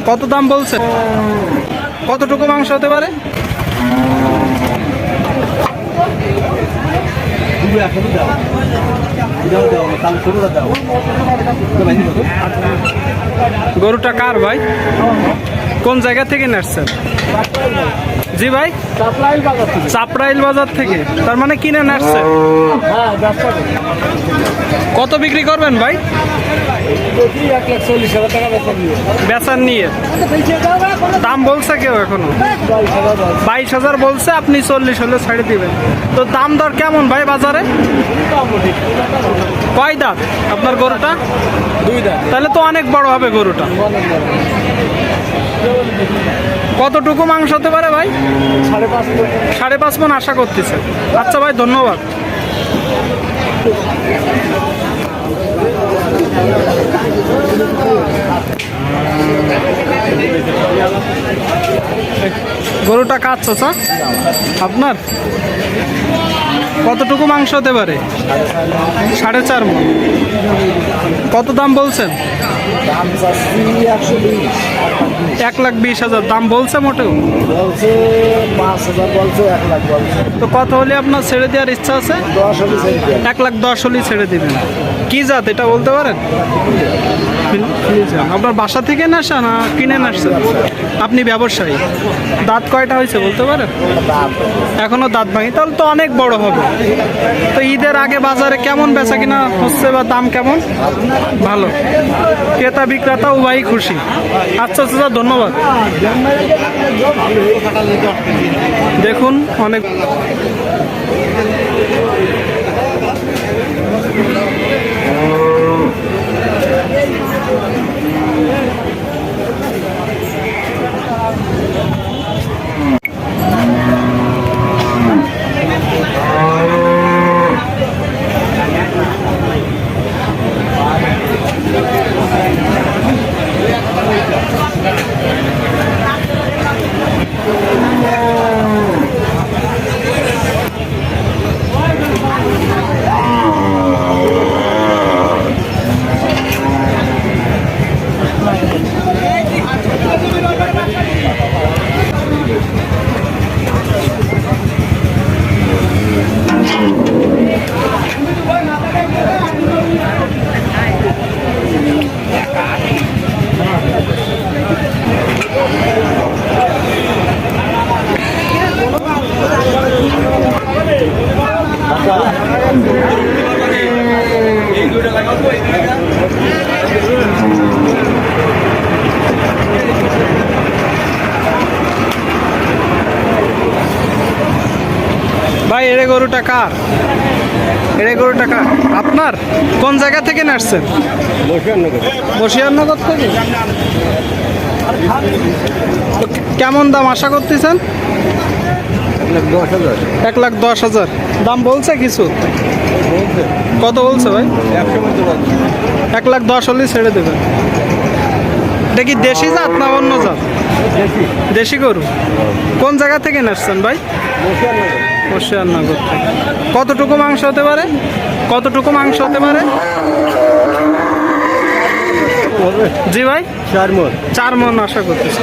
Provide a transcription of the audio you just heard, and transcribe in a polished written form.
কত দাম বলছে? কতটুকু মাংস হতে পারে? গরুটা কার ভাই? কোন জায়গা থেকে নাসছেন? জি ভাই, চাপড়াইল বাজার থেকে। তার মানে কিনে নাসছেন। কত বিক্রি করবেন ভাই? 1,40,000 টাকা বেচার নিয়ে দাম বলছে কেউ এখনো? 22,000 বলছে, আপনি 40 হলে ছেড়ে দিবেন। তো দাম দর কেমন ভাই বাজারে? কয় দাঁত আপনার গরুটা? 2 দাঁত। তাহলে তো অনেক বড় হবে গরুটা। কতটুকু মাংস হতে পারে ভাই? 5.5 মণ আশা করতেছে। আচ্ছা ভাই, ধন্যবাদ। গরুটা কার চাচা আপনার? কতটুকু মাংস হতে পারে? 4.5 মণ। কত দাম বলছেন? 1,20,000 দাম বলছে মোটেও? 5,000 তো কত হলে আপনার ছেড়ে দেওয়ার ইচ্ছা আছে? 1,10,000 হলেই ছেড়ে দিবেন। কি জাত এটা বলতে পারেন? আপনার বাসা থেকে নাসা না কিনে নাসছেন? আপনি ব্যবসায়ী। দাঁত কয়টা হয়েছে বলতে পারেন? এখনো দাঁত ভাঙি, তাহলে তো অনেক বড় হবে। তো ঈদের আগে বাজারে কেমন বেচা কিনা হচ্ছে বা দাম কেমন? ভালো, ক্রেতা বিক্রেতা উভয়ই খুশি। আচ্ছা আচ্ছা, ধন্যবাদ। দেখুন অনেক ভাই, এড়ে গরুটা কার? এড়ে গরুটা কার আপনার? কোন জায়গা থেকে নাসছেন? বসিয়ারনগর থেকে। কেমন দাম আশা করতেছেন? 1,10,000 দাম বলছে কিছু? কত বলছে ভাই? 1,10,000 হলেই ছেড়ে দেবেন। এটা কি দেশি জাত না অন্য জাত? দেশি গরু। কোন জায়গা থেকে নাসছেন ভাই? বসিয়ারনগর থেকে। কতটুকু মাংস হতে পারে? কতটুকু মাংস হতে পারে? জি ভাই, 4 মণ আশা করতেছি।